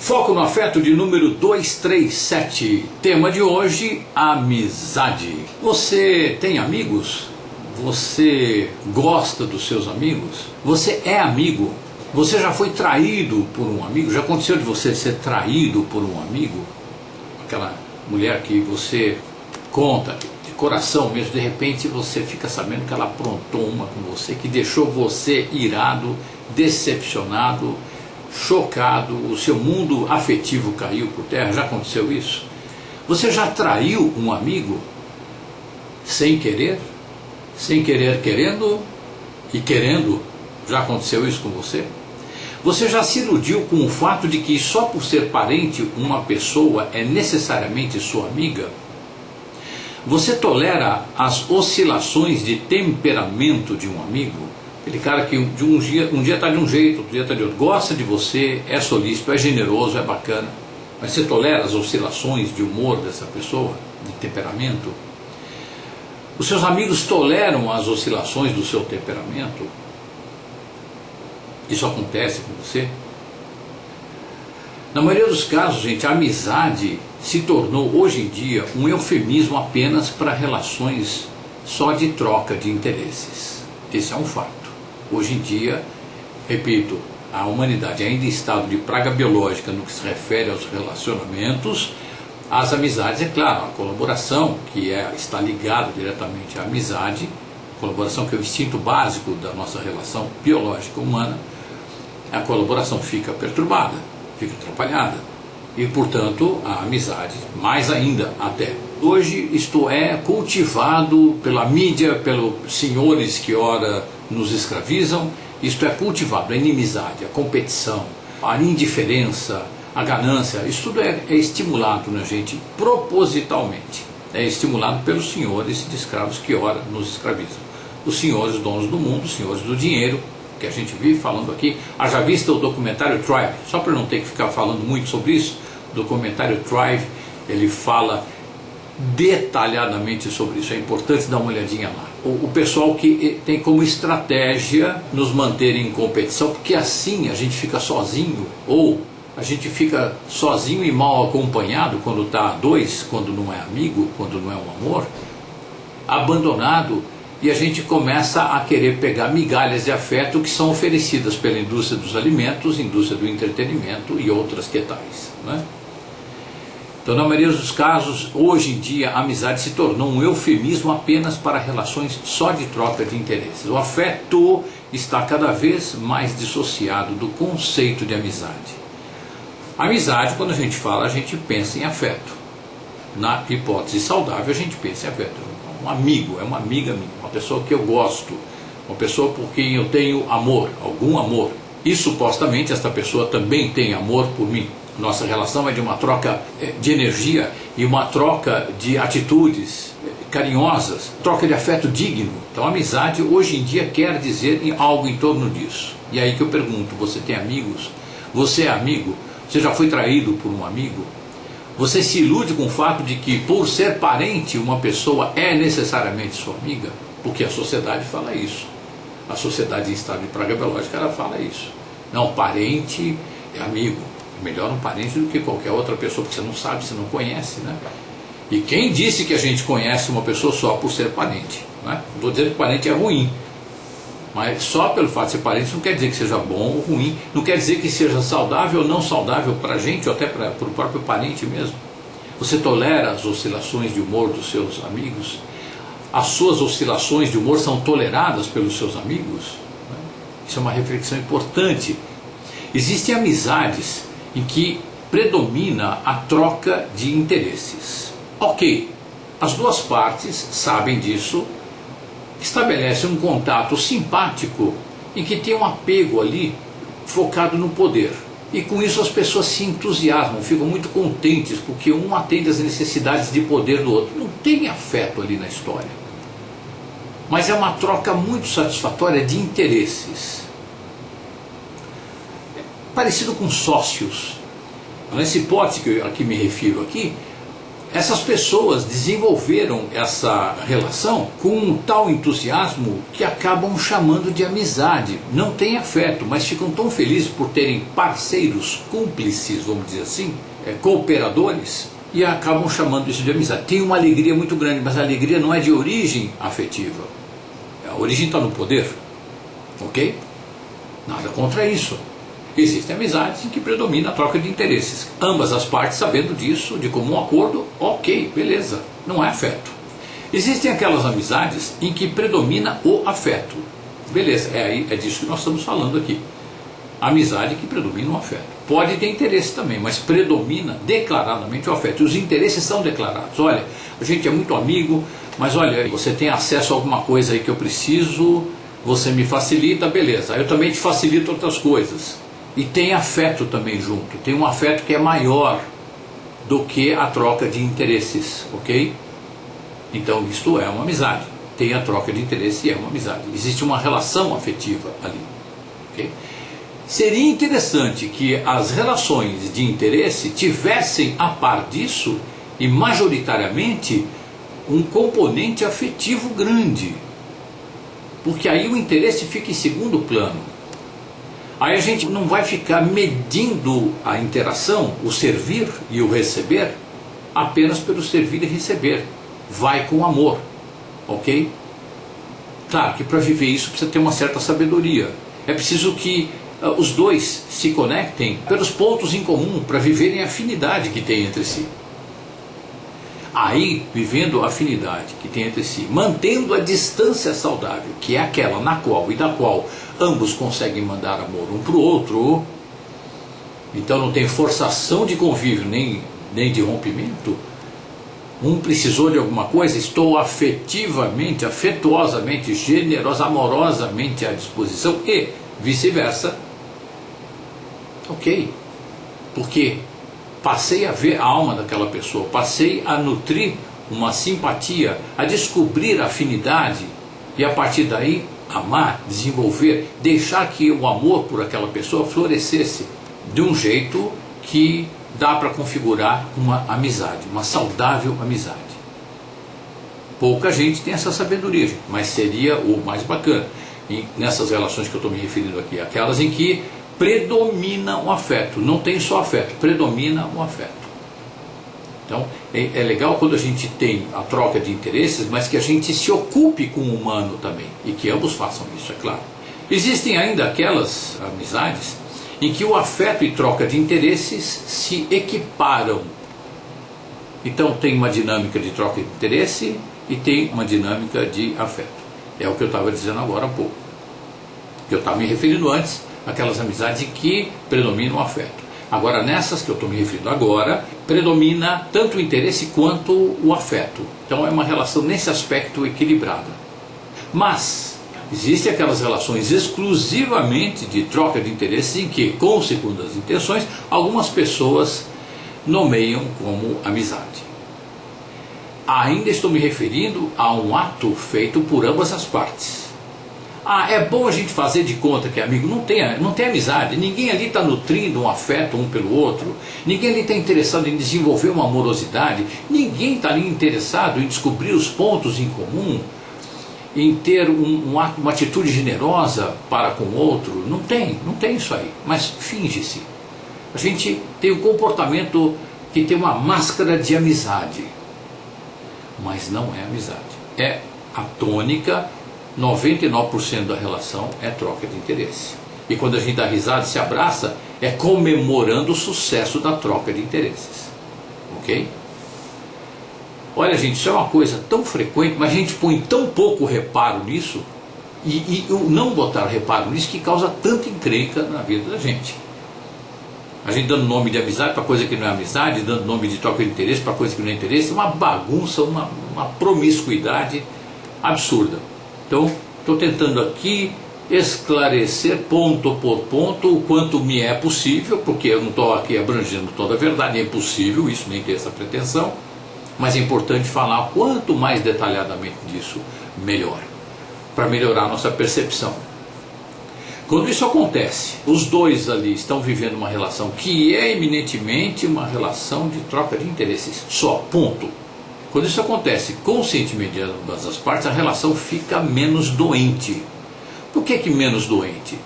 Foco no afeto de número 237. Tema de hoje, amizade. Você tem amigos? Você gosta dos seus amigos? Você é amigo? Você já foi traído por um amigo? Já aconteceu de você ser traído por um amigo? Aquela mulher que você conta de coração mesmo, de repente você fica sabendo que ela aprontou uma com você, que deixou você irado, decepcionado, chocado, o seu mundo afetivo caiu por terra. Já aconteceu isso? Você já traiu um amigo sem querer? Sem querer, querendo, e querendo? Já aconteceu isso com você? Você já se iludiu com o fato de que só por ser parente uma pessoa é necessariamente sua amiga? Você tolera as oscilações de temperamento de um amigo? Aquele cara que um dia está de um jeito, outro dia está de outro, gosta de você, é solícito, é generoso, é bacana, mas você tolera as oscilações de humor dessa pessoa, de temperamento? Os seus amigos toleram as oscilações do seu temperamento? Isso acontece com você? Na maioria dos casos, gente, a amizade se tornou hoje em dia um eufemismo apenas para relações só de troca de interesses. Esse é um fato. Hoje em dia, repito, a humanidade ainda em estado de praga biológica no que se refere aos relacionamentos. As amizades, é claro, a colaboração, que está ligado diretamente à amizade, colaboração que é o instinto básico da nossa relação biológica humana, a colaboração fica perturbada, fica atrapalhada, e portanto a amizade, mais ainda até. Hoje isto é cultivado pela mídia, pelos senhores que ora nos escravizam, isto é cultivado, a inimizade, a competição, a indiferença, a ganância, isso tudo é estimulado na gente propositalmente, é estimulado pelos senhores de escravos que ora nos escravizam. Os senhores donos do mundo, os senhores do dinheiro, que a gente vive falando aqui. Haja vista o documentário Thrive, só para não ter que ficar falando muito sobre isso, o documentário Thrive, ele fala detalhadamente sobre isso, é importante dar uma olhadinha lá. O pessoal que tem como estratégia nos manter em competição, porque assim a gente fica sozinho, ou a gente fica sozinho e mal acompanhado quando está a dois, quando não é amigo, quando não é um amor, abandonado, e a gente começa a querer pegar migalhas de afeto que são oferecidas pela indústria dos alimentos, indústria do entretenimento e outras que tais, né? Então, na maioria dos casos, hoje em dia, a amizade se tornou um eufemismo apenas para relações só de troca de interesses. O afeto está cada vez mais dissociado do conceito de amizade. Amizade, quando a gente fala, a gente pensa em afeto. Na hipótese saudável, a gente pensa em afeto. Um amigo, é uma amiga minha, uma pessoa que eu gosto, uma pessoa por quem eu tenho amor, algum amor. E supostamente esta pessoa também tem amor por mim. Nossa relação é de uma troca de energia e uma troca de atitudes carinhosas, troca de afeto digno. Então a amizade hoje em dia quer dizer algo em torno disso. E aí que eu pergunto, você tem amigos? Você é amigo? Você já foi traído por um amigo? Você se ilude com o fato de que por ser parente uma pessoa é necessariamente sua amiga? Porque a sociedade fala isso. A sociedade em estado de praga biológica, ela fala isso. Não, parente é amigo. É melhor um parente do que qualquer outra pessoa, porque você não sabe, você não conhece, né? E quem disse que a gente conhece uma pessoa só por ser parente, né? Não estou dizendo que parente é ruim, mas só pelo fato de ser parente não quer dizer que seja bom ou ruim, não quer dizer que seja saudável ou não saudável para a gente, ou até para o próprio parente mesmo. Você tolera as oscilações de humor dos seus amigos? As suas oscilações de humor são toleradas pelos seus amigos? Isso é uma reflexão importante. Existem amizades em que predomina a troca de interesses. Ok, as duas partes sabem disso, estabelecem um contato simpático em que tem um apego ali focado no poder. E com isso as pessoas se entusiasmam, ficam muito contentes, porque um atende às necessidades de poder do outro. Não tem afeto ali na história. Mas é uma troca muito satisfatória de interesses. Parecido com sócios. Nessa hipótese que eu me refiro aqui, Essas pessoas desenvolveram essa relação com um tal entusiasmo que acabam chamando de amizade. Não tem afeto, mas ficam tão felizes por terem parceiros cúmplices, vamos dizer assim, cooperadores, e acabam chamando isso de amizade. Tem uma alegria muito grande, mas a alegria não é de origem afetiva. A origem está no poder, ok? Nada contra isso. Existem amizades em que predomina a troca de interesses. Ambas as partes sabendo disso, de comum acordo, ok, beleza, não é afeto. Existem aquelas amizades em que predomina o afeto. Beleza, é disso que nós estamos falando aqui. Amizade que predomina o afeto. Pode ter interesse também, mas predomina declaradamente o afeto. E os interesses são declarados. Olha, a gente é muito amigo, mas olha, você tem acesso a alguma coisa aí que eu preciso, você me facilita, beleza. Eu também te facilito outras coisas. E tem afeto também junto. Tem um afeto que é maior do que a troca de interesses, ok? Então isto é uma amizade. Tem a troca de interesse e é uma amizade. Existe uma relação afetiva ali, ok? Seria interessante que as relações de interesse tivessem a par disso e majoritariamente um componente afetivo grande, porque aí o interesse fica em segundo plano. Aí a gente não vai ficar medindo a interação, o servir e o receber, apenas pelo servir e receber. Vai com amor, ok? Claro que para viver isso precisa ter uma certa sabedoria. É preciso que os dois se conectem pelos pontos em comum para viverem a afinidade que tem entre si. Aí, vivendo a afinidade que tem entre si, mantendo a distância saudável, que é aquela na qual e da qual ambos conseguem mandar amor um para o outro, então não tem forçação de convívio nem de rompimento. Um precisou de alguma coisa, estou afetivamente, afetuosamente, generosa, amorosamente à disposição e vice-versa. Ok, porque passei a ver a alma daquela pessoa, passei a nutrir uma simpatia, a descobrir a afinidade e a partir daí amar, desenvolver, deixar que o amor por aquela pessoa florescesse de um jeito que dá para configurar uma amizade, uma saudável amizade. Pouca gente tem essa sabedoria, mas seria o mais bacana. E nessas relações que eu estou me referindo aqui, aquelas em que predomina o afeto, não tem só afeto, predomina o afeto. Então é legal quando a gente tem a troca de interesses, mas que a gente se ocupe com o humano também, e que ambos façam isso, é claro. Existem ainda aquelas amizades em que o afeto e troca de interesses se equiparam. Então tem uma dinâmica de troca de interesse e tem uma dinâmica de afeto. É o que eu estava dizendo agora há pouco. Eu estava me referindo antes àquelas amizades em que predomina o afeto. Agora nessas que eu estou me referindo agora, predomina tanto o interesse quanto o afeto. Então é uma relação nesse aspecto equilibrada. Mas existem aquelas relações exclusivamente de troca de interesses em que, com segundas intenções, algumas pessoas nomeiam como amizade. Ainda estou me referindo a um ato feito por ambas as partes. É bom a gente fazer de conta que é amigo. Não tem amizade. Ninguém ali está nutrindo um afeto um pelo outro. Ninguém ali está interessado em desenvolver uma amorosidade. Ninguém está ali interessado em descobrir os pontos em comum, em ter uma atitude generosa para com o outro. Não tem isso aí. Mas finge-se. A gente tem um comportamento que tem uma máscara de amizade. Mas não é amizade. É a tônica. 99% da relação é troca de interesse. E quando a gente dá risada, se abraça, é comemorando o sucesso da troca de interesses. Ok? Olha, gente, isso é uma coisa tão frequente, mas a gente põe tão pouco reparo nisso, e o não botar reparo nisso que causa tanta encrenca na vida da gente. A gente dando nome de amizade para coisa que não é amizade, dando nome de troca de interesse para coisa que não é interesse, uma bagunça, uma promiscuidade absurda. Então, estou tentando aqui esclarecer ponto por ponto o quanto me é possível, porque eu não estou aqui abrangendo toda a verdade, é impossível isso, nem ter essa pretensão, mas é importante falar quanto mais detalhadamente disso, melhor, para melhorar a nossa percepção. Quando isso acontece, os dois ali estão vivendo uma relação que é eminentemente uma relação de troca de interesses, só, ponto. Quando isso acontece conscientemente de ambas as partes, a relação fica menos doente. Por que menos doente?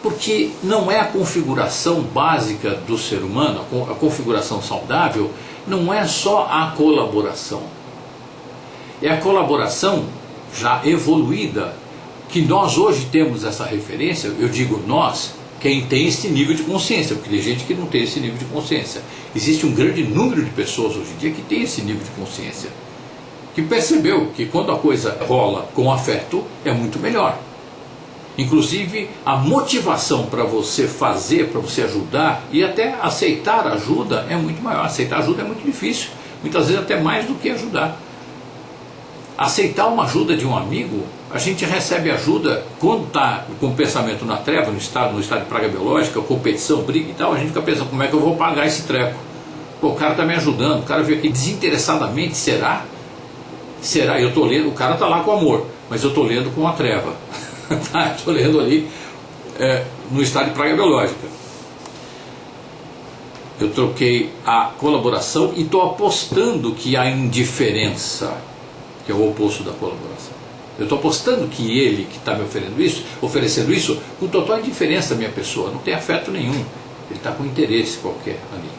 Porque não é a configuração básica do ser humano, a configuração saudável, não é só a colaboração. É a colaboração já evoluída, que nós hoje temos essa referência. Eu digo nós, quem tem esse nível de consciência, porque tem gente que não tem esse nível de consciência. Existe um grande número de pessoas hoje em dia que tem esse nível de consciência, que percebeu que quando a coisa rola com afeto, é muito melhor. Inclusive, a motivação para você fazer, para você ajudar, e até aceitar ajuda é muito maior. Aceitar ajuda é muito difícil, muitas vezes até mais do que ajudar. Aceitar uma ajuda de um amigo, a gente recebe ajuda quando está com o pensamento na treva, no estado de praga biológica, competição, briga e tal, a gente fica pensando, como é que eu vou pagar esse treco? Pô, o cara está me ajudando, o cara veio aqui desinteressadamente, será? Será? Eu estou lendo, o cara está lá com amor, mas eu estou lendo com a treva. Estou lendo ali no estado de praga biológica. Eu troquei a colaboração e estou apostando que a indiferença, que é o oposto da colaboração, eu estou apostando que ele que está me oferecendo isso, com total indiferença à minha pessoa, não tem afeto nenhum, ele está com interesse qualquer ali.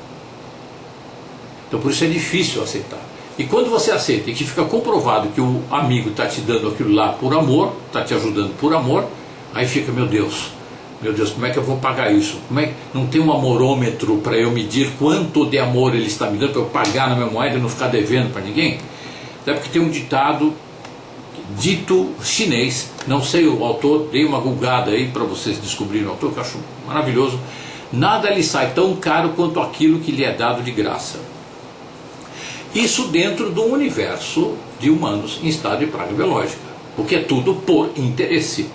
Então por isso é difícil aceitar. E quando você aceita e que fica comprovado que o amigo está te dando aquilo lá por amor, está te ajudando por amor, aí fica, meu Deus, como é que eu vou pagar isso? Não tem um amorômetro para eu medir quanto de amor ele está me dando, para eu pagar na minha moeda e não ficar devendo para ninguém? Até porque tem um ditado dito chinês, não sei o autor, dei uma gulgada aí para vocês descobrirem o autor, que eu acho maravilhoso. Nada lhe sai tão caro quanto aquilo que lhe é dado de graça. Isso dentro do universo de humanos em estado de praga biológica, porque é tudo por interesse.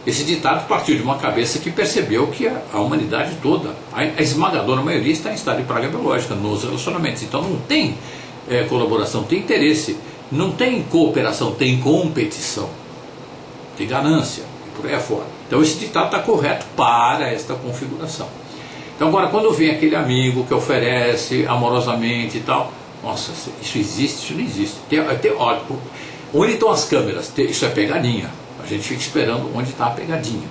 Esse ditado partiu de uma cabeça que percebeu que a humanidade toda, a esmagadora maioria, está em estado de praga biológica nos relacionamentos. Então não tem colaboração, tem interesse, não tem cooperação, tem competição, tem ganância e por aí afora. Então esse ditado está correto para esta configuração. Então agora quando vem aquele amigo que oferece amorosamente e tal, nossa, isso existe, isso não existe. Olha, onde estão as câmeras? Isso é pegadinha. A gente fica esperando onde está a pegadinha.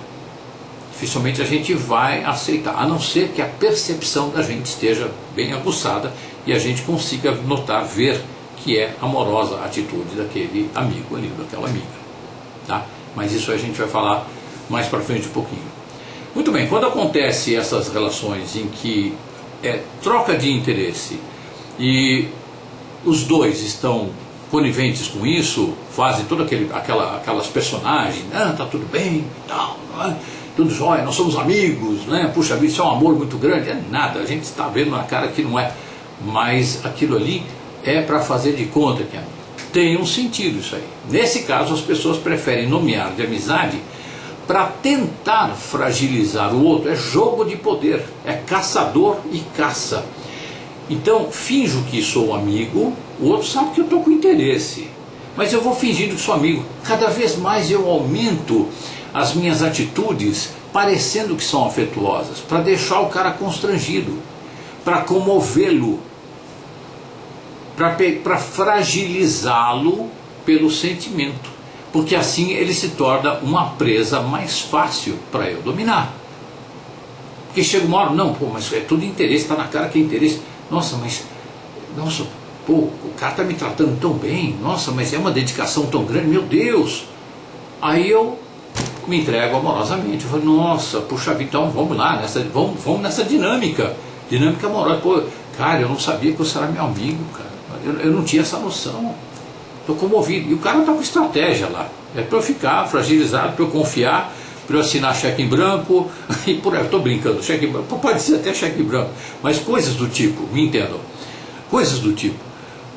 Dificilmente a gente vai aceitar, a não ser que a percepção da gente esteja bem aguçada e a gente consiga notar, ver que é amorosa a atitude daquele amigo ali, daquela amiga. Tá? Mas isso a gente vai falar mais para frente um pouquinho. Muito bem, quando acontece essas relações em que troca de interesse e os dois estão coniventes com isso, fazem todas aquelas personagens, tá tudo bem e tal, não é? Tudo jóia, nós somos amigos, né? Puxa vida, isso é um amor muito grande, é nada, a gente está vendo na cara que não é, mas aquilo ali é para fazer de conta que é amigo. Tem um sentido isso aí. Nesse caso as pessoas preferem nomear de amizade para tentar fragilizar o outro, é jogo de poder, é caçador e caça. Então finjo que sou um amigo, o outro sabe que eu estou com interesse, mas eu vou fingindo que sou amigo. Cada vez mais eu aumento as minhas atitudes parecendo que são afetuosas, para deixar o cara constrangido, para comovê-lo, para fragilizá-lo pelo sentimento, porque assim ele se torna uma presa mais fácil para eu dominar. Porque chega uma hora, não, pô, mas é tudo interesse, está na cara que é interesse. Nossa, pô, o cara está me tratando tão bem, nossa, mas é uma dedicação tão grande, meu Deus. Aí eu me entrego amorosamente, eu falo, nossa, puxa vida, então vamos lá, vamos nessa dinâmica amorosa. Pô, cara, eu não sabia que você era meu amigo, cara, eu não tinha essa noção, estou comovido. E o cara está com estratégia lá, é para eu ficar fragilizado, para eu confiar, para eu assinar cheque em branco, e por aí, eu estou brincando, cheque em branco, pode ser até cheque em branco, mas coisas do tipo, me entendam, coisas do tipo,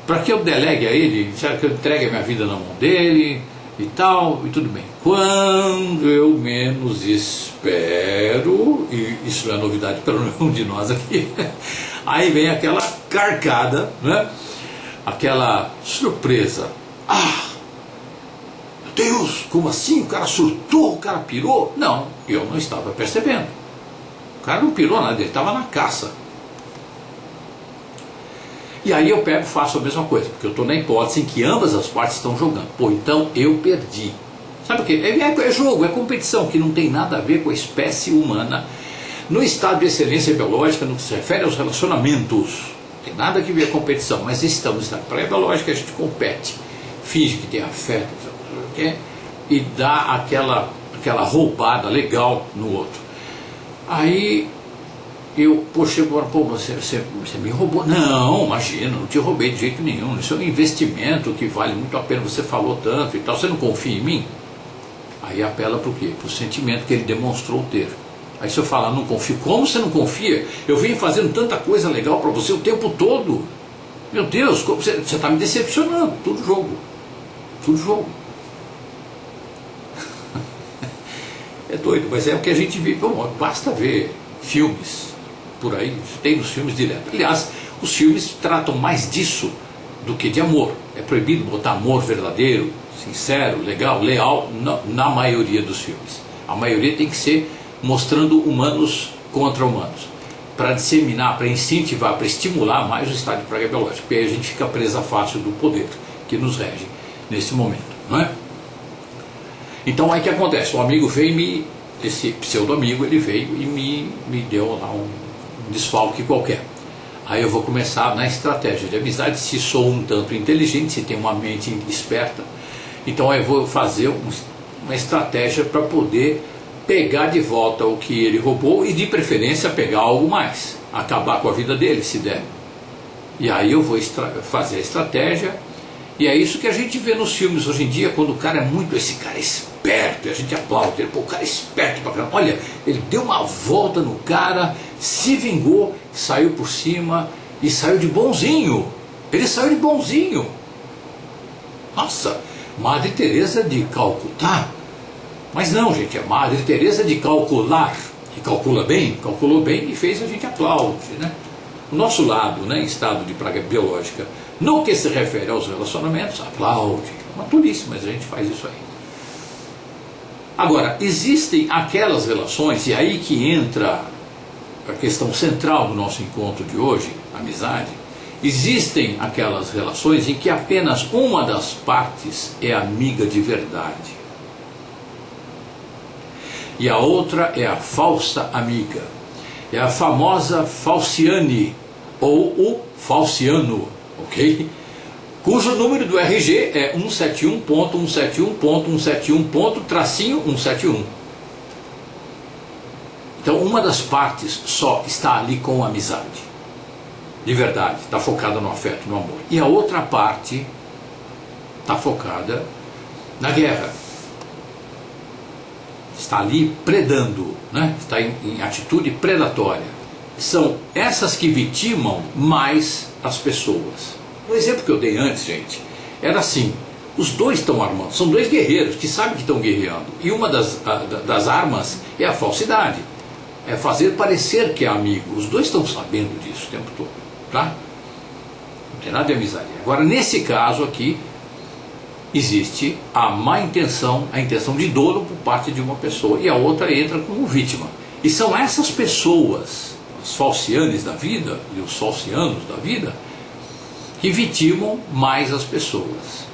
para que eu delegue a ele, será que eu entregue a minha vida na mão dele, e tal, e tudo bem. Quando eu menos espero, e isso não é novidade para nenhum de nós aqui, aí vem aquela carcada, né? Aquela surpresa. Eu Deus, como assim? O cara surtou, o cara pirou? Não, eu não estava percebendo. O cara não pirou nada, ele estava na caça. E aí eu pego e faço a mesma coisa, porque eu estou na hipótese em que ambas as partes estão jogando. Pô, então eu perdi. Sabe o quê? É jogo, é competição, que não tem nada a ver com a espécie humana. No estado de excelência biológica, no que se refere aos relacionamentos, não tem nada a ver com a competição, mas estamos na praia biológica, a gente compete, finge que tem afeto, e dá aquela roubada legal no outro. Aí poxa, pô, você me roubou. Não, imagina, não te roubei de jeito nenhum. Isso é um investimento que vale muito a pena, você falou tanto e tal, você não confia em mim? Aí apela para o quê? Para o sentimento que ele demonstrou ter. Aí se eu falar, não confio, como você não confia? Eu venho fazendo tanta coisa legal para você o tempo todo. Meu Deus, você está me decepcionando. Tudo jogo. Tudo jogo. É doido, mas é o que a gente vive. Bom, basta ver filmes por aí, tem nos filmes direto. Aliás, os filmes tratam mais disso do que de amor. É proibido botar amor verdadeiro, sincero, legal, leal na maioria dos filmes. A maioria tem que ser mostrando humanos contra humanos, para disseminar, para incentivar, para estimular mais o estado de praga biológica, porque aí a gente fica presa fácil do poder que nos rege nesse momento, não é? Então aí o que acontece? O amigo veio esse pseudo-amigo, ele veio e me deu lá um desfalque qualquer. Aí eu vou começar na estratégia de amizade, se sou um tanto inteligente, se tenho uma mente esperta, então eu vou fazer uma estratégia para poder pegar de volta o que ele roubou e de preferência pegar algo mais, acabar com a vida dele se der. E aí eu vou fazer a estratégia, e é isso que a gente vê nos filmes hoje em dia, quando o cara é muito, esse cara é esperto, e a gente aplaude ele, pô, o cara é esperto pra caramba, olha, ele deu uma volta no cara, se vingou, saiu por cima e saiu de bonzinho. Ele saiu de bonzinho. Nossa, Madre Teresa de Calcutá. Mas não, gente, é Madre Teresa de calcular, que calcula bem, calculou bem e fez a gente aplaude, né? O nosso lado, né, em estado de praga biológica, no que se refere aos relacionamentos, aplaude. Uma tolice, mas a gente faz isso aí. Agora, existem aquelas relações, e aí que entra a questão central do nosso encontro de hoje, amizade. Existem aquelas relações em que apenas uma das partes é amiga de verdade. E a outra é a falsa amiga. É a famosa falciane, ou o falciano, ok? Cujo número do RG é 171.171.171.171. Então uma das partes só está ali com amizade, de verdade, está focada no afeto, no amor. E a outra parte está focada na guerra. Está ali predando, né? Está em atitude predatória. São essas que vitimam mais as pessoas. O exemplo que eu dei antes, gente, era assim: os dois estão armando, são dois guerreiros que sabem que estão guerreando. E uma das armas é a falsidade, é fazer parecer que é amigo. Os dois estão sabendo disso o tempo todo, tá? Não tem nada de amizade. Agora, nesse caso aqui, existe a má intenção, a intenção de dolo por parte de uma pessoa, e a outra entra como vítima. E são essas pessoas, os falcianes da vida e os falcianos da vida, que vitimam mais as pessoas.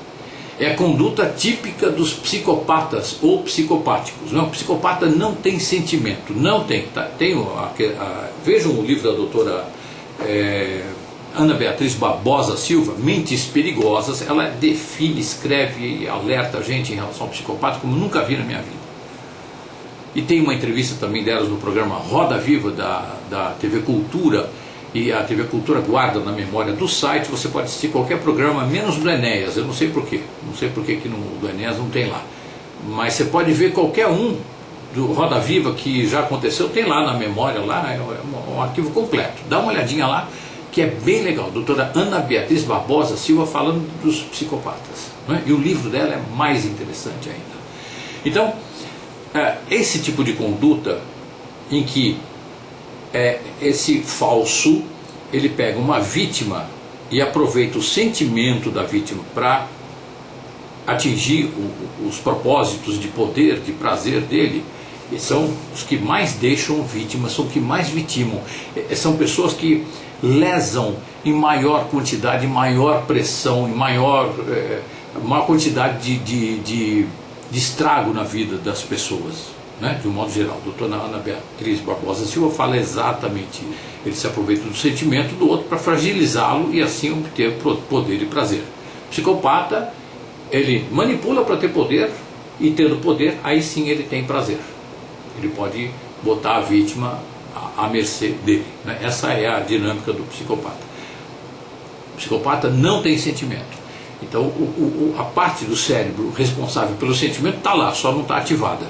É a conduta típica dos psicopatas ou psicopáticos. Não, o psicopata não tem sentimento, não tem. Tá? Vejam o livro da doutora Ana Beatriz Barbosa Silva, Mentes Perigosas. Ela define, escreve e alerta a gente em relação ao psicopata como nunca vi na minha vida. E tem uma entrevista também delas no programa Roda Viva da TV Cultura, e a TV Cultura guarda na memória do site. Você pode assistir qualquer programa, menos do Enéas. Eu não sei porquê, não sei porquê que do Enéas não tem lá, mas você pode ver qualquer um do Roda Viva que já aconteceu, tem lá na memória, lá é um arquivo completo. Dá uma olhadinha lá, que é bem legal. Doutora Ana Beatriz Barbosa Silva falando dos psicopatas, né? E o livro dela é mais interessante ainda. Então, esse tipo de conduta em que esse falso, ele pega uma vítima e aproveita o sentimento da vítima para atingir os propósitos de poder, de prazer dele, são os que mais deixam vítimas, são os que mais vitimam. São pessoas que lesam em maior quantidade, em maior pressão, em maior quantidade de estrago na vida das pessoas, né? De um modo geral. A doutora Ana Beatriz Barbosa Silva fala exatamente isso. Ele se aproveita do sentimento do outro para fragilizá-lo e assim obter poder e prazer. O psicopata, ele manipula para ter poder, e tendo poder, aí sim ele tem prazer. Ele pode botar a vítima à mercê dele, né? Essa é a dinâmica do psicopata. O psicopata não tem sentimento. Então a parte do cérebro responsável pelo sentimento está lá, só não está ativada.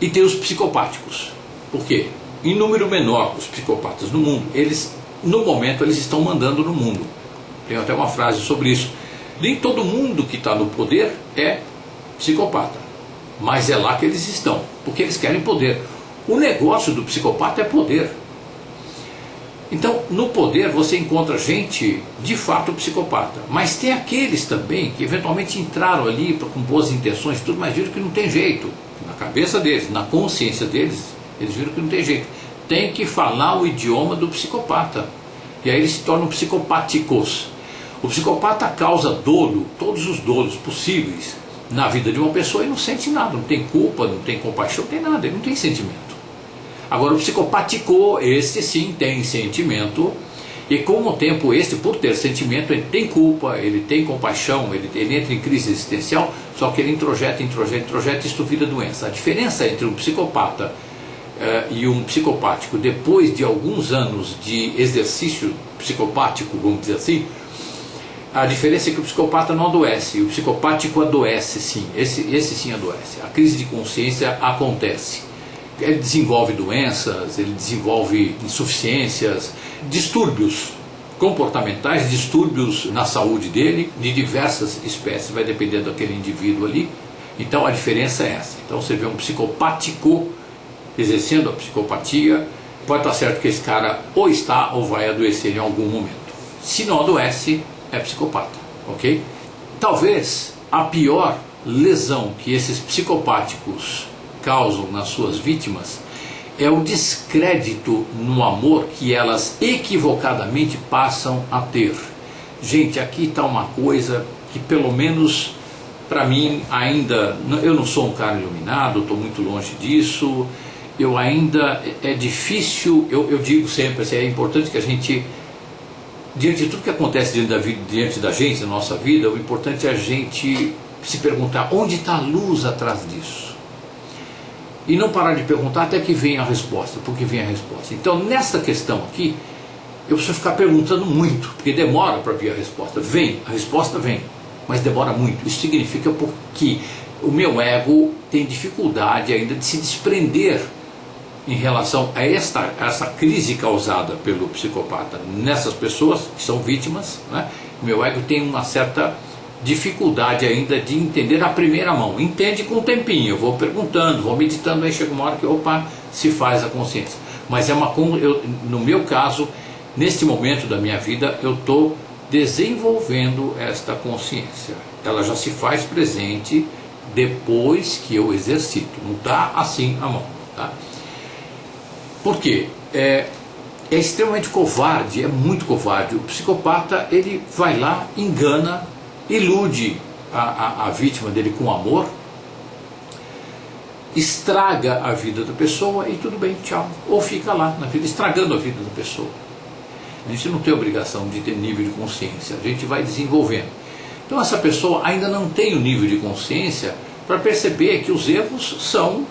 E tem os psicopáticos. Por quê? Em número menor, os psicopatas no mundo, eles, no momento, eles estão mandando no mundo. Tem até uma frase sobre isso. Nem todo mundo que está no poder é psicopata, mas é lá que eles estão, porque eles querem poder. O negócio do psicopata é poder. Então, no poder você encontra gente, de fato, psicopata. Mas tem aqueles também que eventualmente entraram ali com boas intenções e tudo, mas viram que não tem jeito. Na cabeça deles, na consciência deles, eles viram que não tem jeito. Tem que falar o idioma do psicopata. E aí eles se tornam psicopáticos. O psicopata causa dolo, todos os dolos possíveis na vida de uma pessoa, e não sente nada, não tem culpa, não tem compaixão, não tem nada, ele não tem sentimento. Agora o psicopático, este sim tem sentimento, e com o tempo este, por ter sentimento, ele tem culpa, ele tem compaixão, ele entra em crise existencial, só que ele introjeta, isto vira doença. A diferença entre um psicopata e um psicopático, depois de alguns anos de exercício psicopático, vamos dizer assim, a diferença é que o psicopata não adoece, o psicopático adoece sim, esse sim adoece. A crise de consciência acontece. Ele desenvolve doenças, ele desenvolve insuficiências, distúrbios comportamentais, distúrbios na saúde dele, de diversas espécies, vai depender daquele indivíduo ali. Então a diferença é essa. Então você vê um psicopático exercendo a psicopatia, pode estar certo que esse cara ou está ou vai adoecer em algum momento. Se não adoece, é psicopata, ok? Talvez a pior lesão que esses psicopáticos causam nas suas vítimas é o descrédito no amor que elas equivocadamente passam a ter. Gente, aqui está uma coisa que pelo menos para mim ainda, eu não sou um cara iluminado, estou muito longe disso, eu ainda, é difícil, eu digo sempre assim, é importante que a gente, diante de tudo que acontece diante da gente, na nossa vida, o importante é a gente se perguntar onde está a luz atrás disso. E não parar de perguntar até que venha a resposta, porque vem a resposta. Então, nessa questão aqui, eu preciso ficar perguntando muito, porque demora para vir a resposta. A resposta vem, mas demora muito. Isso significa porque o meu ego tem dificuldade ainda de se desprender em relação a essa crise causada pelo psicopata nessas pessoas que são vítimas, né? O meu ego tem uma certa dificuldade ainda de entender a primeira mão. Entende com um tempinho, eu vou perguntando, vou meditando, aí chega uma hora que se faz a consciência. Mas no meu caso, neste momento da minha vida, eu estou desenvolvendo esta consciência. Ela já se faz presente depois que eu exercito, não está assim a mão, tá? Por quê? É extremamente covarde, é muito covarde. O psicopata, ele vai lá, engana, ilude a vítima dele com amor, estraga a vida da pessoa e tudo bem, tchau. Ou fica lá na vida, estragando a vida da pessoa. A gente não tem obrigação de ter nível de consciência, a gente vai desenvolvendo. Então essa pessoa ainda não tem o nível de consciência para perceber que os erros são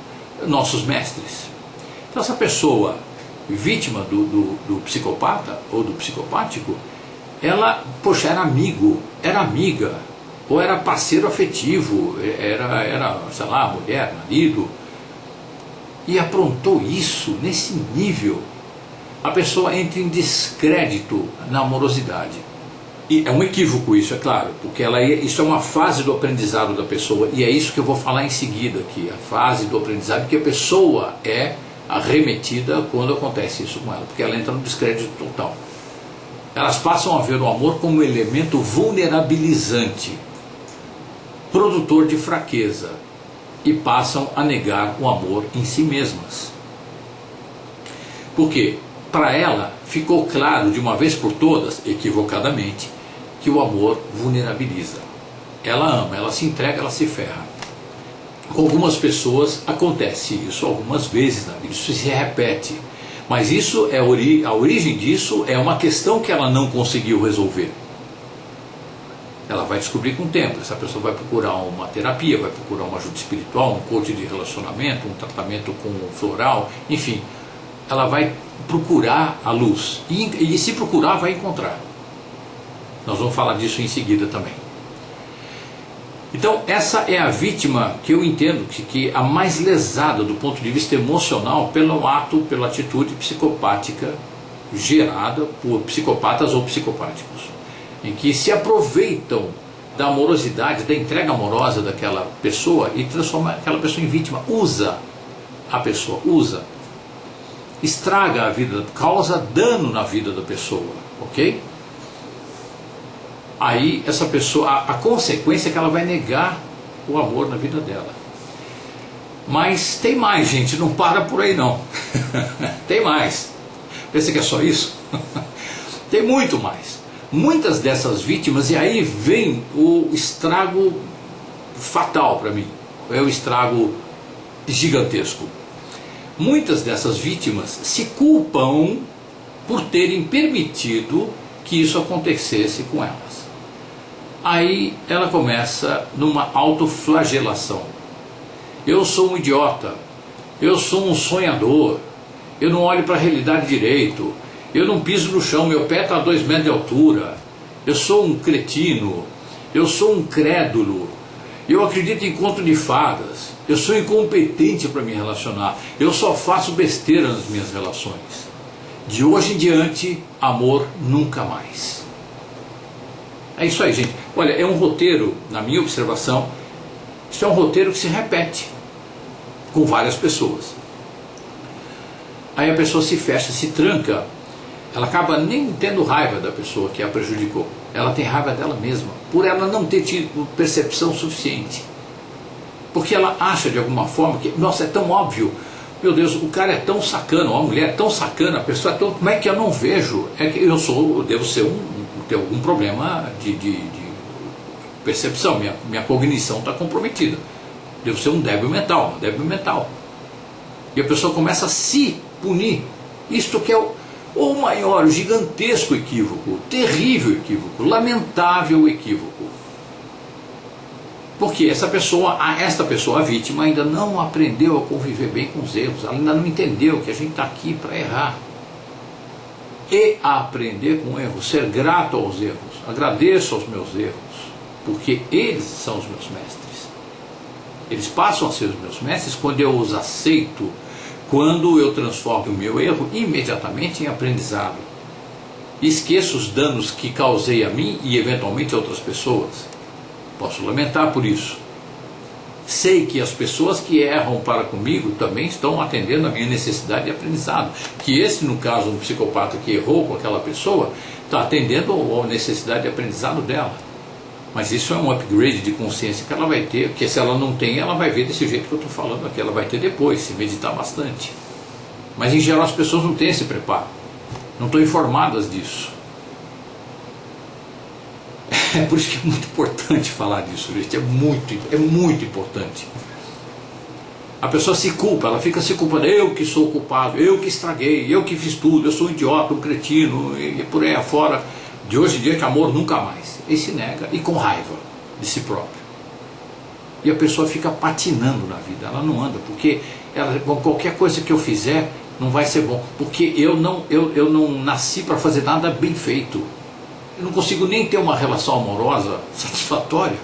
nossos mestres. Então essa pessoa, vítima do psicopata ou do psicopático, ela, poxa, era amigo, era amiga, ou era parceiro afetivo, era, sei lá, mulher, marido, e aprontou isso nesse nível. A pessoa entra em descrédito na amorosidade. E é um equívoco isso, é claro, porque isso é uma fase do aprendizado da pessoa, e é isso que eu vou falar em seguida aqui, a fase do aprendizado, que a pessoa é arremetida quando acontece isso com ela, porque ela entra no descrédito total. Elas passam a ver o amor como um elemento vulnerabilizante. produtor de fraqueza e passam a negar o amor em si mesmas. Por quê? Para ela ficou claro de uma vez por todas, equivocadamente, que o amor vulnerabiliza. Ela ama, ela se entrega, ela se ferra. Com algumas pessoas acontece isso algumas vezes na vida, isso se repete. Mas isso é a origem disso é uma questão que ela não conseguiu resolver. Ela vai descobrir com o tempo. Essa pessoa vai procurar uma terapia, vai procurar uma ajuda espiritual, um coach de relacionamento, um tratamento com floral, enfim. Ela vai procurar a luz. E se procurar, vai encontrar. Nós vamos falar disso em seguida também. Então, essa é a vítima que eu entendo que a mais lesada do ponto de vista emocional pelo ato, pela atitude psicopática gerada por psicopatas ou psicopáticos, em que se aproveitam da amorosidade, da entrega amorosa daquela pessoa e transforma aquela pessoa em vítima, usa a pessoa, estraga a vida, causa dano na vida da pessoa, ok? Aí essa pessoa, a consequência é que ela vai negar o amor na vida dela. Mas tem mais, gente, não para por aí não. Tem mais. Pensa que é só isso? Tem muito mais. Muitas dessas vítimas, e aí vem o estrago fatal para mim, é o estrago gigantesco. Muitas dessas vítimas se culpam por terem permitido que isso acontecesse com elas. Aí ela começa numa autoflagelação. Eu sou um idiota, eu sou um sonhador, eu não olho para a realidade direito, eu não piso no chão, meu pé está a 2 metros de altura, eu sou um cretino, eu sou um crédulo, eu acredito em conto de fadas, eu sou incompetente para me relacionar, eu só faço besteira nas minhas relações. De hoje em diante, amor nunca mais. É isso aí, gente. Olha, é um roteiro, na minha observação, isso é um roteiro que se repete com várias pessoas. Aí a pessoa se fecha, se tranca, ela acaba nem tendo raiva da pessoa que a prejudicou. Ela tem raiva dela mesma, por ela não ter tido percepção suficiente. Porque ela acha de alguma forma que, nossa, é tão óbvio, meu Deus, o cara é tão sacana, ou a mulher é tão sacana, a pessoa é tão... Como é que eu não vejo? É que eu devo ser ter algum problema de percepção, minha cognição está comprometida. Devo ser um débil mental, uma débil mental. E a pessoa começa a se punir. Isto que é o maior, o gigantesco equívoco, terrível equívoco, lamentável equívoco. Porque esta pessoa, a vítima, ainda não aprendeu a conviver bem com os erros, ela ainda não entendeu que a gente está aqui para errar. E a aprender com erros, ser grato aos erros, agradeço aos meus erros, porque eles são os meus mestres. Eles passam a ser os meus mestres quando eu os aceito, quando eu transformo o meu erro imediatamente em aprendizado. Esqueço os danos que causei a mim e eventualmente a outras pessoas. Posso lamentar por isso. Sei que as pessoas que erram para comigo também estão atendendo a minha necessidade de aprendizado. Que esse, no caso, um psicopata que errou com aquela pessoa, está atendendo a necessidade de aprendizado dela. Mas isso é um upgrade de consciência que ela vai ter, porque se ela não tem, ela vai ver desse jeito que eu estou falando aqui, ela vai ter depois, se meditar bastante. Mas em geral as pessoas não têm esse preparo, não estão informadas disso. É por isso que é muito importante falar disso, gente. É muito importante. A pessoa se culpa, ela fica se culpando. Eu que sou o culpado, eu que estraguei, eu que fiz tudo, eu sou um idiota, um cretino, e por aí afora. De hoje em diante, amor nunca mais. E se nega, e com raiva de si próprio. E a pessoa fica patinando na vida, ela não anda, porque qualquer coisa que eu fizer não vai ser bom. Porque eu não nasci para fazer nada bem feito. Eu não consigo nem ter uma relação amorosa satisfatória.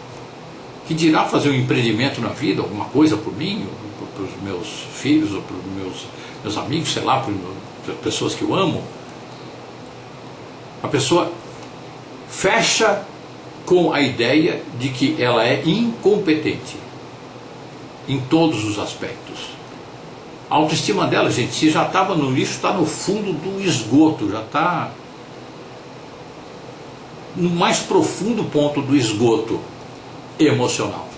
Que dirá fazer um empreendimento na vida, alguma coisa por mim, ou para os meus filhos, ou para os meus amigos, sei lá, para as pessoas que eu amo. A pessoa fecha com a ideia de que ela é incompetente em todos os aspectos. A autoestima dela, gente, se já estava no lixo, está no fundo do esgoto, já está no mais profundo ponto do esgoto emocional.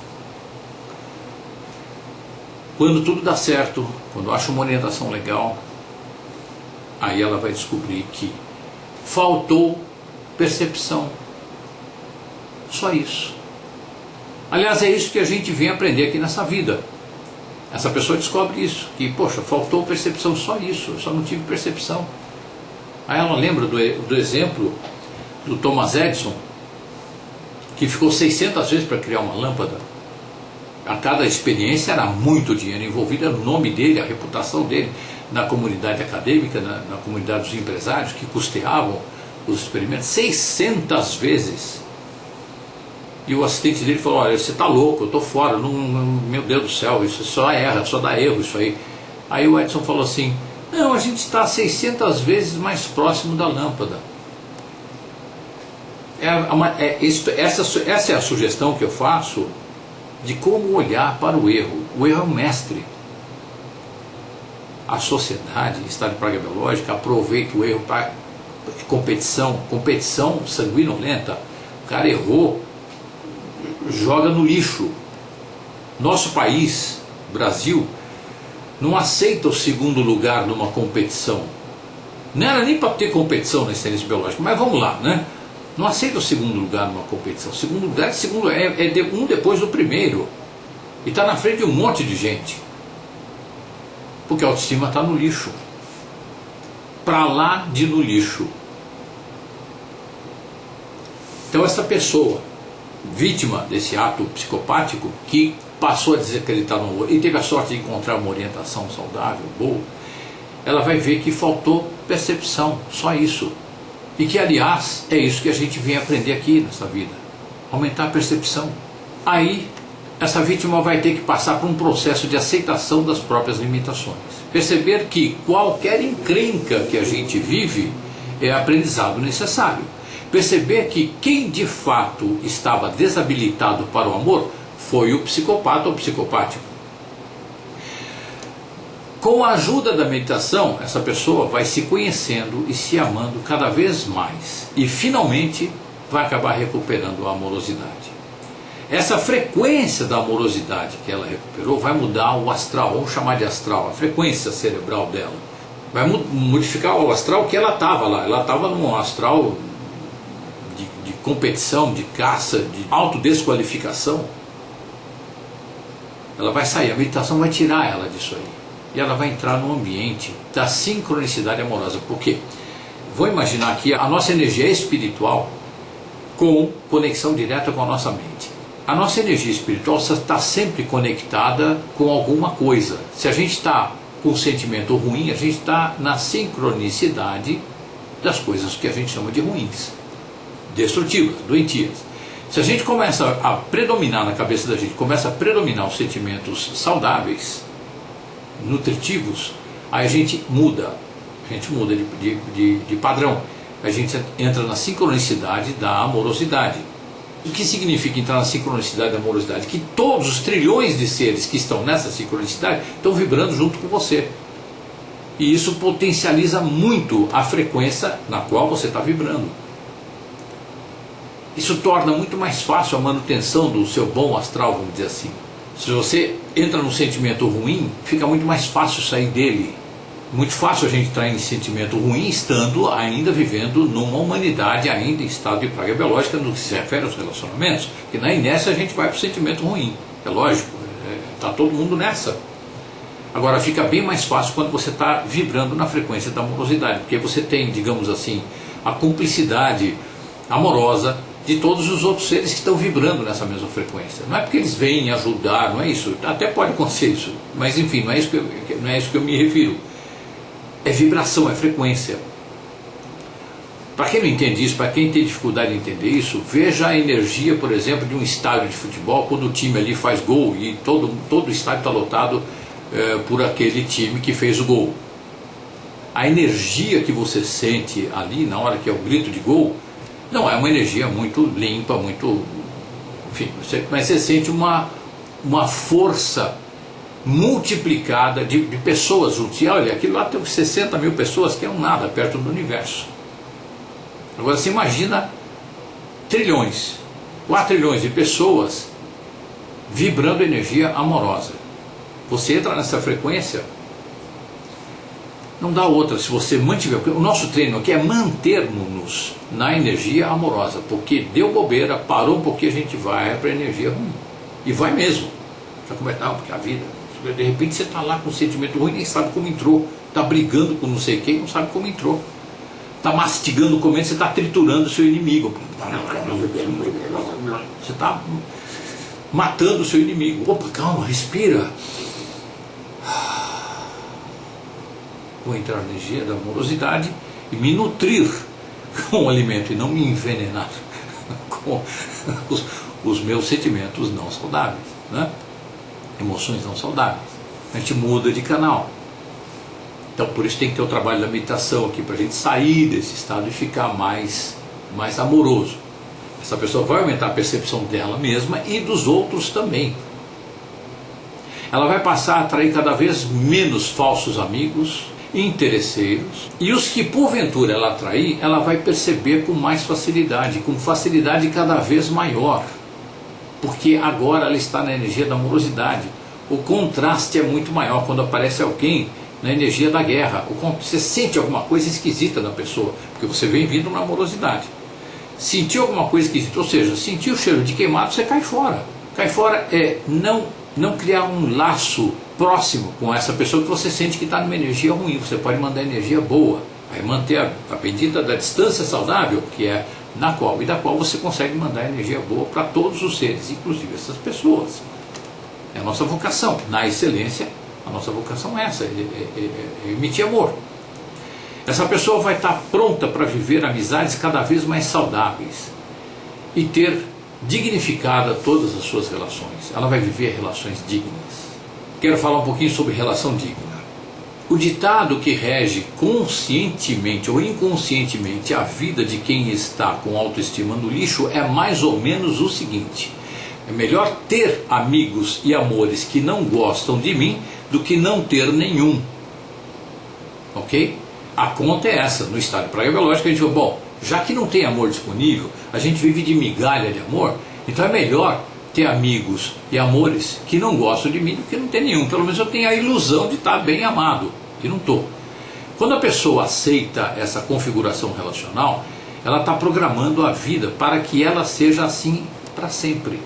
Quando tudo dá certo, quando acha uma orientação legal, aí ela vai descobrir que faltou percepção. Só isso. Aliás, é isso que a gente vem aprender aqui nessa vida. Essa pessoa descobre isso, que, poxa, faltou percepção, só isso, eu só não tive percepção. Aí ela lembra do exemplo do Thomas Edison, que ficou 600 vezes para criar uma lâmpada. A cada experiência era muito dinheiro envolvido, era o nome dele, a reputação dele na comunidade acadêmica, na comunidade dos empresários que custeavam os experimentos 600 vezes. E o assistente dele falou: olha, você está louco, eu estou fora, meu Deus do céu, isso só erra, só dá erro isso aí. Aí o Edison falou assim: não, a gente está 600 vezes mais próximo da lâmpada. Essa é a sugestão que eu faço de como olhar para o erro. O erro é um mestre. A sociedade, em estado de praga biológica, aproveita o erro para competição sanguinolenta. O cara errou, joga no lixo. Nosso país, Brasil, não aceita o segundo lugar numa competição. Não era nem para ter competição na ciência biológica, mas vamos lá, né? Não aceita o segundo lugar numa competição. O segundo lugar é um depois do primeiro. E está na frente de um monte de gente. Porque a autoestima está no lixo. Para lá de no lixo. Então essa pessoa, vítima desse ato psicopático, que passou a desacreditar no amor e teve a sorte de encontrar uma orientação saudável, boa, ela vai ver que faltou percepção, só isso. E que, aliás, é isso que a gente vem aprender aqui nessa vida. Aumentar a percepção. Aí, essa vítima vai ter que passar por um processo de aceitação das próprias limitações. Perceber que qualquer encrenca que a gente vive é aprendizado necessário. Perceber que quem de fato estava desabilitado para o amor foi o psicopata ou psicopático. Com a ajuda da meditação, essa pessoa vai se conhecendo e se amando cada vez mais. E finalmente vai acabar recuperando a amorosidade. Essa frequência da amorosidade que ela recuperou vai mudar o astral, vamos chamar de astral, a frequência cerebral dela. Vai modificar o astral que ela estava lá. Ela estava num astral de competição, de caça, de autodesqualificação. Ela vai sair, a meditação vai tirar ela disso aí. E ela vai entrar no ambiente da sincronicidade amorosa. Por quê? Vou imaginar aqui a nossa energia espiritual com conexão direta com a nossa mente. A nossa energia espiritual está sempre conectada com alguma coisa. Se a gente está com um sentimento ruim, a gente está na sincronicidade das coisas que a gente chama de ruins, destrutivas, doentias. Se a gente começa a predominar na cabeça da gente, começa a predominar os sentimentos saudáveis, nutritivos, aí a gente muda de padrão, a gente entra na sincronicidade da amorosidade. O que significa entrar na sincronicidade da amorosidade? Que todos os trilhões de seres que estão nessa sincronicidade estão vibrando junto com você, e isso potencializa muito a frequência na qual você está vibrando. Isso torna muito mais fácil a manutenção do seu bom astral, vamos dizer assim. Se você entra num sentimento ruim, fica muito mais fácil sair dele. Muito fácil a gente entrar em sentimento ruim estando ainda vivendo numa humanidade ainda em estado de praga biológica no que se refere aos relacionamentos. Porque na inércia a gente vai para o sentimento ruim. É lógico, está todo mundo nessa. Agora fica bem mais fácil quando você está vibrando na frequência da amorosidade. Porque você tem, digamos assim, a cumplicidade amorosa de todos os outros seres que estão vibrando nessa mesma frequência. Não é porque eles vêm ajudar, não é isso. Até pode acontecer isso, mas enfim, não é isso que eu me refiro. É vibração, é frequência. Para quem não entende isso, para quem tem dificuldade de entender isso, veja a energia, por exemplo, de um estádio de futebol, quando o time ali faz gol e todo o estádio está lotado por aquele time que fez o gol. A energia que você sente ali na hora que é o grito de gol, não é uma energia muito limpa, muito... Enfim, mas você sente uma força multiplicada de pessoas juntos. E olha, aquilo lá tem 60 mil pessoas, que é um nada perto do universo. Agora você imagina trilhões, 4 trilhões de pessoas vibrando energia amorosa. Você entra nessa frequência, não dá outra. Se você mantiver, porque o nosso treino aqui é mantermos-nos na energia amorosa, porque deu bobeira, parou um pouquinho, a gente vai para a energia ruim, e vai mesmo. Já começar, porque a vida, de repente você está lá com um sentimento ruim, nem sabe como entrou, está brigando com não sei quem, não sabe como entrou, está mastigando, comendo, você está triturando o seu inimigo, você está matando o seu inimigo. Opa, calma, respira. Vou entrar na energia da amorosidade e me nutrir com o alimento e não me envenenar com os meus sentimentos não saudáveis, né? Emoções não saudáveis. A gente muda de canal. Então por isso tem que ter o trabalho da meditação aqui, para a gente sair desse estado e ficar mais amoroso. Essa pessoa vai aumentar a percepção dela mesma e dos outros também. Ela vai passar a atrair cada vez menos falsos amigos, interesseiros, e os que porventura ela atrair, ela vai perceber com mais facilidade, com facilidade cada vez maior, porque agora ela está na energia da amorosidade. O contraste é muito maior quando aparece alguém na energia da guerra. Você sente alguma coisa esquisita na pessoa, porque você vem vindo na amorosidade. Sentiu alguma coisa esquisita, ou seja, sentiu o cheiro de queimado, você cai fora. Cai fora é não criar um laço próximo com essa pessoa que você sente que está numa energia ruim. Você pode mandar energia boa, aí manter a medida da distância saudável, que é da qual você consegue mandar energia boa para todos os seres, inclusive essas pessoas. É a nossa vocação, na excelência, a nossa vocação é essa, é emitir amor. Essa pessoa vai estar pronta para viver amizades cada vez mais saudáveis e ter dignificada todas as suas relações. Ela vai viver relações dignas. Quero falar um pouquinho sobre relação digna. O ditado que rege conscientemente ou inconscientemente a vida de quem está com autoestima no lixo é mais ou menos o seguinte: é melhor ter amigos e amores que não gostam de mim do que não ter nenhum. Ok? A conta é essa. No estado de praga biológica a gente fala, bom, já que não tem amor disponível, a gente vive de migalha de amor, então é melhor ter amigos e amores que não gostam de mim do que não ter nenhum. Pelo menos eu tenho a ilusão de estar bem amado, que não estou. Quando a pessoa aceita essa configuração relacional, ela está programando a vida para que ela seja assim para sempre.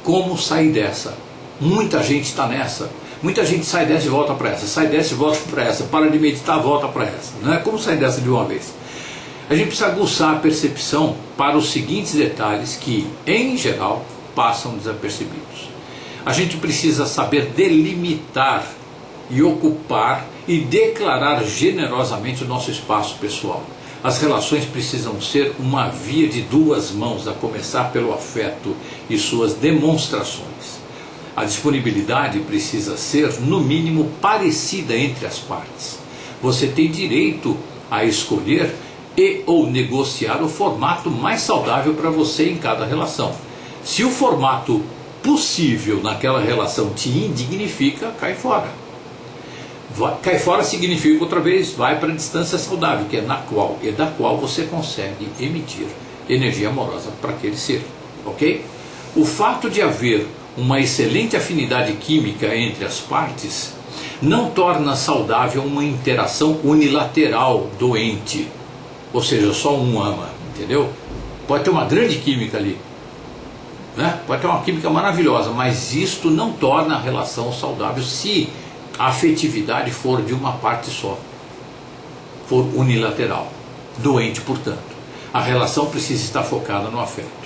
Como sair dessa? Muita gente está nessa. Muita gente sai dessa e volta para essa, sai dessa e volta para essa, para de meditar, volta para essa. Não é como sair dessa de uma vez. A gente precisa aguçar a percepção para os seguintes detalhes que, em geral, passam desapercebidos. A gente precisa saber delimitar e ocupar e declarar generosamente o nosso espaço pessoal. As relações precisam ser uma via de duas mãos, a começar pelo afeto e suas demonstrações. A disponibilidade precisa ser, no mínimo, parecida entre as partes. Você tem direito a escolher e ou negociar o formato mais saudável para você em cada relação. Se o formato possível naquela relação te indignifica, cai fora. Cai fora significa outra vez, vai para a distância saudável, que é da qual você consegue emitir energia amorosa para aquele ser. Ok? O fato de haver uma excelente afinidade química entre as partes não torna saudável uma interação unilateral doente, ou seja, só um ama, entendeu? Pode ter uma grande química ali, né? Pode ter uma química maravilhosa, mas isto não torna a relação saudável se a afetividade for de uma parte só, for unilateral, doente, portanto. A relação precisa estar focada no afeto.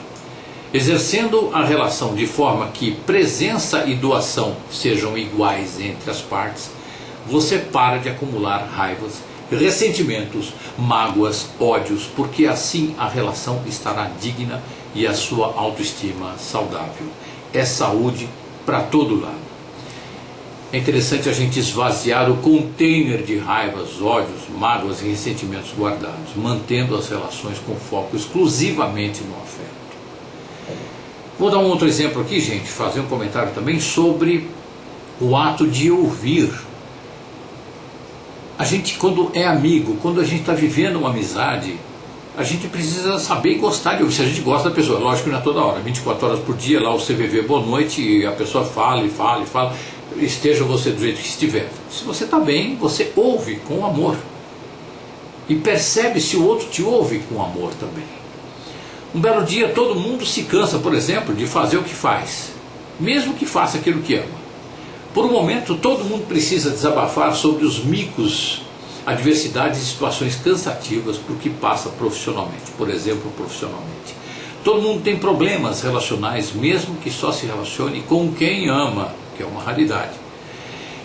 Exercendo a relação de forma que presença e doação sejam iguais entre as partes, você para de acumular raivas, ressentimentos, mágoas, ódios, porque assim a relação estará digna e a sua autoestima saudável. É saúde para todo lado. É interessante a gente esvaziar o container de raivas, ódios, mágoas e ressentimentos guardados, mantendo as relações com foco exclusivamente no afeto. Vou dar um outro exemplo aqui, gente, fazer um comentário também sobre o ato de ouvir. A gente, quando é amigo, quando a gente está vivendo uma amizade, a gente precisa saber e gostar de ouvir. Se a gente gosta da pessoa, lógico que não é toda hora, 24 horas por dia, lá o CVV Boa Noite, e a pessoa fala e fala e fala, esteja você do jeito que estiver. Se você está bem, você ouve com amor. E percebe se o outro te ouve com amor também. Um belo dia todo mundo se cansa, por exemplo, de fazer o que faz, mesmo que faça aquilo que ama. Por um momento todo mundo precisa desabafar sobre os micos, adversidades e situações cansativas por que passa profissionalmente, por exemplo, profissionalmente. Todo mundo tem problemas relacionais, mesmo que só se relacione com quem ama, que é uma raridade.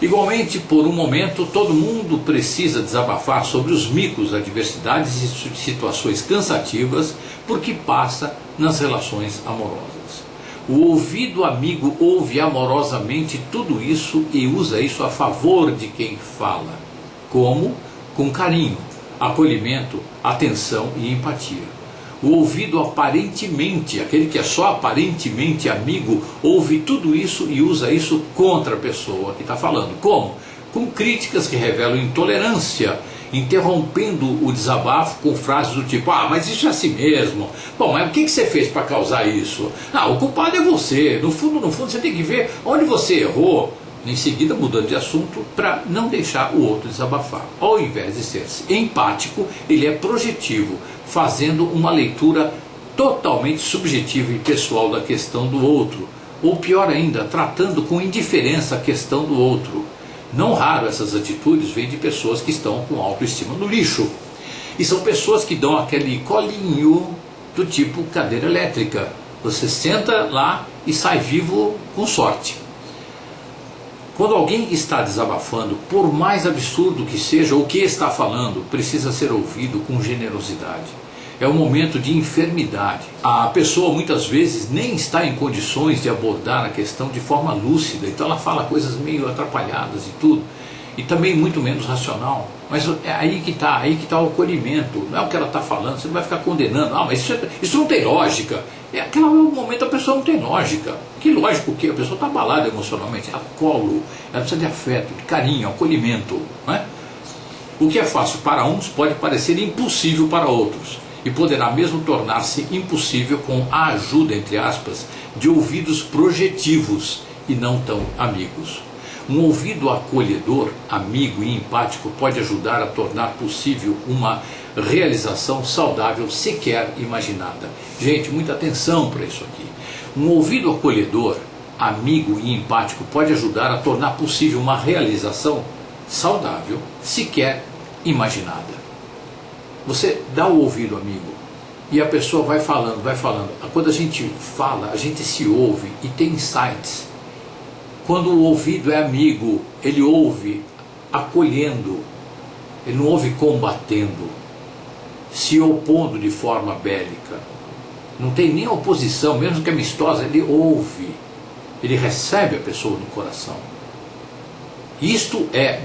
Igualmente, por um momento, todo mundo precisa desabafar sobre os micos, adversidades e situações cansativas por que passa nas relações amorosas. O ouvido amigo ouve amorosamente tudo isso e usa isso a favor de quem fala. Como? Com carinho, acolhimento, atenção e empatia. O ouvido aparentemente, aquele que é só aparentemente amigo, ouve tudo isso e usa isso contra a pessoa que está falando. Como? Com críticas que revelam intolerância, interrompendo o desabafo com frases do tipo: ah, mas isso é assim mesmo. Bom, mas o que você fez para causar isso? Ah, o culpado é você. No fundo, você tem que ver onde você errou. Em seguida, mudando de assunto para não deixar o outro desabafar. Ao invés de ser empático, ele é projetivo, fazendo uma leitura totalmente subjetiva e pessoal da questão do outro. Ou pior ainda, tratando com indiferença a questão do outro. Não raro essas atitudes vêm de pessoas que estão com autoestima no lixo. E são pessoas que dão aquele colinho do tipo cadeira elétrica. Você senta lá e sai vivo com sorte. Quando alguém está desabafando, por mais absurdo que seja o que está falando, precisa ser ouvido com generosidade. É um momento de enfermidade. A pessoa muitas vezes nem está em condições de abordar a questão de forma lúcida, então ela fala coisas meio atrapalhadas e tudo, e também muito menos racional. Mas é aí que está o acolhimento, não é o que ela está falando, você não vai ficar condenando, ah, mas isso não tem lógica. Aquele momento a pessoa não tem lógica. Que lógico que a pessoa está abalada emocionalmente, acolo, ela precisa de afeto, de carinho, acolhimento. Não é? O que é fácil para uns pode parecer impossível para outros, e poderá mesmo tornar-se impossível com a ajuda, entre aspas, de ouvidos projetivos e não tão amigos. Um ouvido acolhedor, amigo e empático pode ajudar a tornar possível uma realização saudável sequer imaginada. Gente, muita atenção para isso aqui. Um ouvido acolhedor, amigo e empático pode ajudar a tornar possível uma realização saudável sequer imaginada. Você dá o ouvido, amigo, e a pessoa vai falando, vai falando. Quando a gente fala, a gente se ouve e tem insights. Quando o ouvido é amigo, ele ouve acolhendo, ele não ouve combatendo, se opondo de forma bélica. Não tem nem oposição, mesmo que amistosa, ele ouve, ele recebe a pessoa no coração. Isto é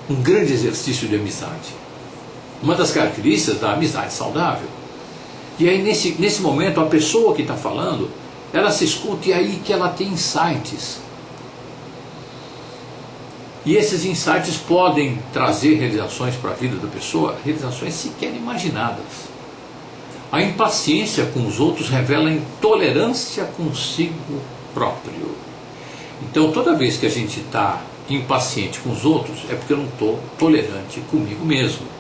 um grande exercício de amizade. Uma das características da amizade saudável. E aí nesse momento a pessoa que está falando, ela se escuta e é aí que ela tem insights. E esses insights podem trazer realizações para a vida da pessoa, realizações sequer imaginadas. A impaciência com os outros revela intolerância consigo próprio. Então toda vez que a gente está impaciente com os outros, é porque eu não estou tolerante comigo mesmo.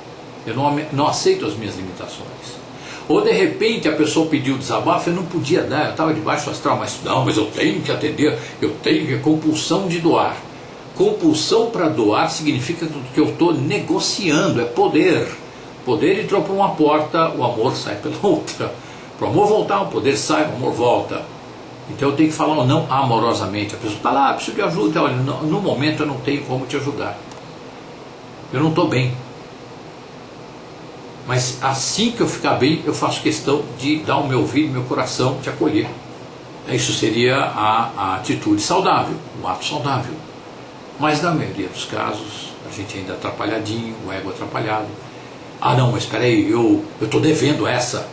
Eu não aceito as minhas limitações. Ou de repente a pessoa pediu desabafo, eu não podia dar, eu estava debaixo do astral, mas eu tenho que atender, eu tenho que compulsão de doar. Compulsão para doar significa que eu estou negociando, é poder. Poder entrou por uma porta, o amor sai pela outra. Para o amor voltar, o poder sai, o amor volta. Então eu tenho que falar ou não amorosamente. A pessoa está lá, preciso de ajuda, olha, no momento eu não tenho como te ajudar. Eu não estou bem. Mas assim que eu ficar bem, eu faço questão de dar o meu ouvido, meu coração, te acolher. Isso seria a atitude saudável, o ato saudável. Mas na maioria dos casos, a gente ainda é atrapalhadinho, o ego atrapalhado. Ah não, mas espera aí, eu estou devendo essa,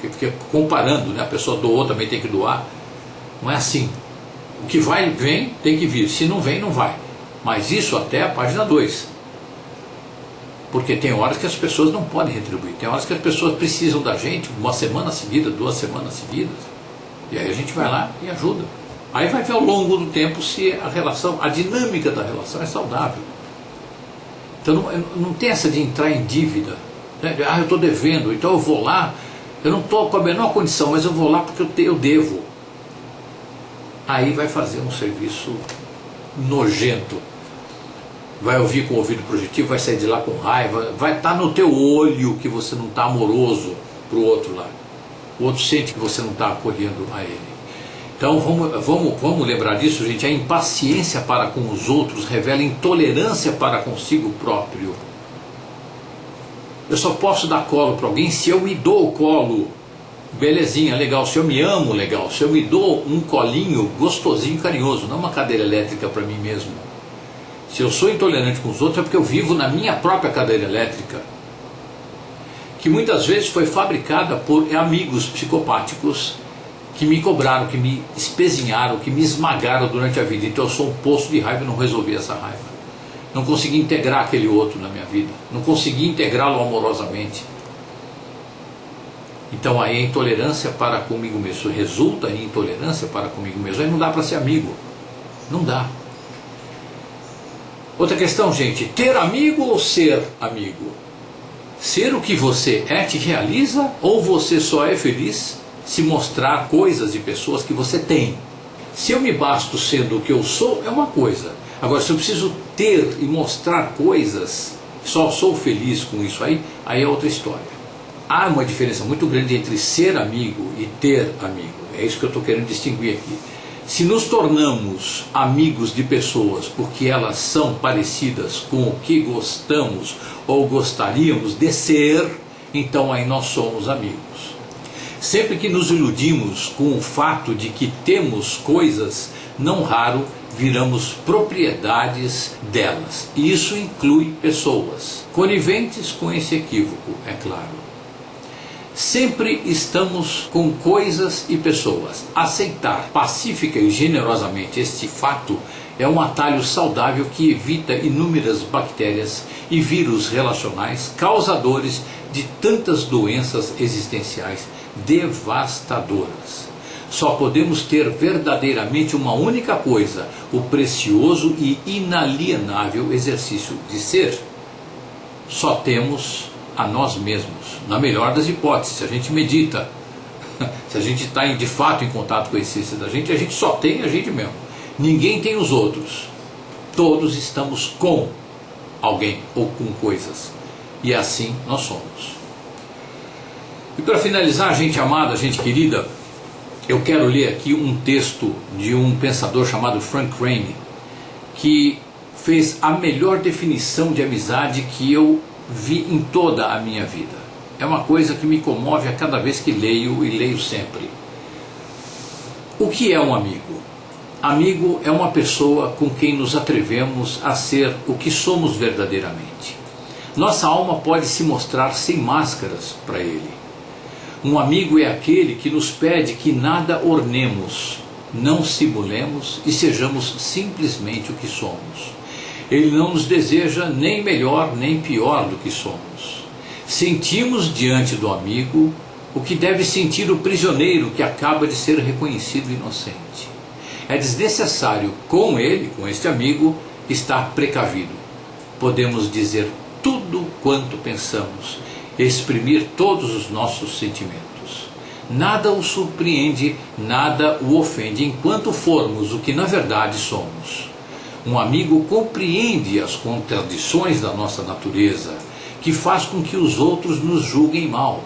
porque comparando, né? A pessoa doou, também tem que doar. Não é assim. O que vai, vem, tem que vir. Se não vem, não vai. Mas isso até a página 2. Porque tem horas que as pessoas não podem retribuir, tem horas que as pessoas precisam da gente uma semana seguida, 2 semanas seguidas, e aí a gente vai lá e ajuda. Aí vai ver ao longo do tempo se a relação, a dinâmica da relação é saudável. Então não tem essa de entrar em dívida, né? Eu estou devendo, então eu vou lá, eu não estou com a menor condição, mas eu vou lá porque eu devo. Aí vai fazer um serviço nojento, vai ouvir com o ouvido projetivo, vai sair de lá com raiva, vai estar no teu olho que você não está amoroso para o outro lá, o outro sente que você não está acolhendo a ele. Então vamos lembrar disso, gente. A impaciência para com os outros revela intolerância para consigo próprio. Eu só posso dar colo para alguém se eu me dou o colo. Belezinha, legal. Se eu me amo, legal. Se eu me dou um colinho gostosinho, carinhoso, não uma cadeira elétrica para mim mesmo. Se eu sou intolerante com os outros é porque eu vivo na minha própria cadeira elétrica, que muitas vezes foi fabricada por amigos psicopáticos que me cobraram, que me espezinharam, que me esmagaram durante a vida. Então eu sou um poço de raiva e não resolvi essa raiva. Não consegui integrar aquele outro na minha vida. Não consegui integrá-lo amorosamente. Então aí a intolerância para comigo mesmo. Isso resulta em intolerância para comigo mesmo. Aí não dá para ser amigo. Não dá. Outra questão, gente. Ter amigo ou ser amigo? Ser o que você é te realiza ou você só é feliz se mostrar coisas e pessoas que você tem? Se eu me basto sendo o que eu sou, é uma coisa. Agora, se eu preciso ter e mostrar coisas, só sou feliz com isso aí é outra história. Há uma diferença muito grande entre ser amigo e ter amigo. É isso que eu estou querendo distinguir aqui. Se nos tornamos amigos de pessoas porque elas são parecidas com o que gostamos ou gostaríamos de ser, então aí nós somos amigos. Sempre que nos iludimos com o fato de que temos coisas, não raro viramos propriedades delas. E isso inclui pessoas, coniventes com esse equívoco, é claro. Sempre estamos com coisas e pessoas. Aceitar pacífica e generosamente este fato é um atalho saudável que evita inúmeras bactérias e vírus relacionais causadores de tantas doenças existenciais devastadoras. Só podemos ter verdadeiramente uma única coisa: o precioso e inalienável exercício de ser. Só temos a nós mesmos, na melhor das hipóteses. Se a gente medita, se a gente está de fato em contato com a essência da gente só tem a gente mesmo. Ninguém tem os outros. Todos estamos com alguém ou com coisas. E assim nós somos. E para finalizar, gente amada, gente querida, eu quero ler aqui um texto de um pensador chamado Frank Rainey, que fez a melhor definição de amizade que eu vi em toda a minha vida. É uma coisa que me comove a cada vez que leio, e leio sempre. O que é um amigo? Amigo é uma pessoa com quem nos atrevemos a ser o que somos verdadeiramente. Nossa alma pode se mostrar sem máscaras para ele. Um amigo é aquele que nos pede que nada ornemos, não simulemos e sejamos simplesmente o que somos. Ele não nos deseja nem melhor nem pior do que somos. Sentimos diante do amigo o que deve sentir o prisioneiro que acaba de ser reconhecido inocente. É desnecessário com ele, com este amigo, estar precavido. Podemos dizer tudo quanto pensamos, exprimir todos os nossos sentimentos. Nada o surpreende, nada o ofende, enquanto formos o que na verdade somos. Um amigo compreende as contradições da nossa natureza, que faz com que os outros nos julguem mal.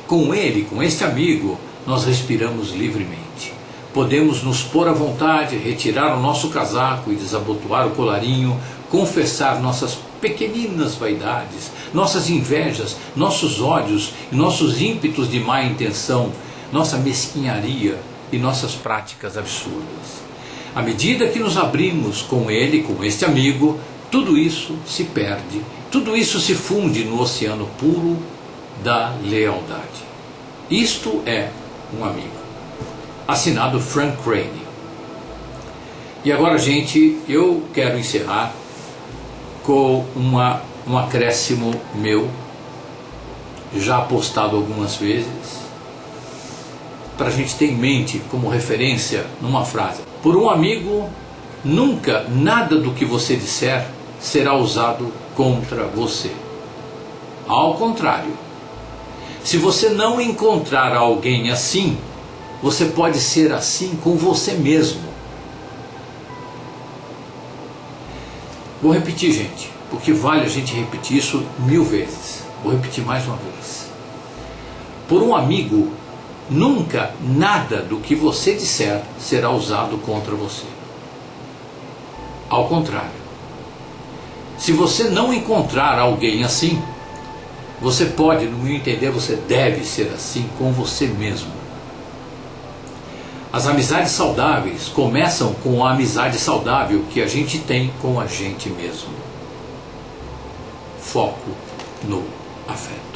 Com ele, com este amigo, nós respiramos livremente. Podemos nos pôr à vontade, retirar o nosso casaco e desabotoar o colarinho, confessar nossas pequeninas vaidades, nossas invejas, nossos ódios e nossos ímpetos de má intenção, nossa mesquinharia e nossas práticas absurdas. À medida que nos abrimos com ele, com este amigo, tudo isso se perde, tudo isso se funde no oceano puro da lealdade. Isto é um amigo. Assinado Frank Rainey. E agora, gente, eu quero encerrar com uma um acréscimo meu, já postado algumas vezes, para a gente ter em mente como referência numa frase: por um amigo, nunca nada do que você disser será usado contra você. Ao contrário, se você não encontrar alguém assim, você pode ser assim com você mesmo. Vou repetir, gente, porque vale a gente repetir isso 1000 vezes. Vou repetir mais uma vez. Por um amigo, nunca nada do que você disser será usado contra você. Ao contrário, se você não encontrar alguém assim, você pode, no meu entender, você deve ser assim com você mesmo. As amizades saudáveis começam com a amizade saudável que a gente tem com a gente mesmo. Foco no afeto.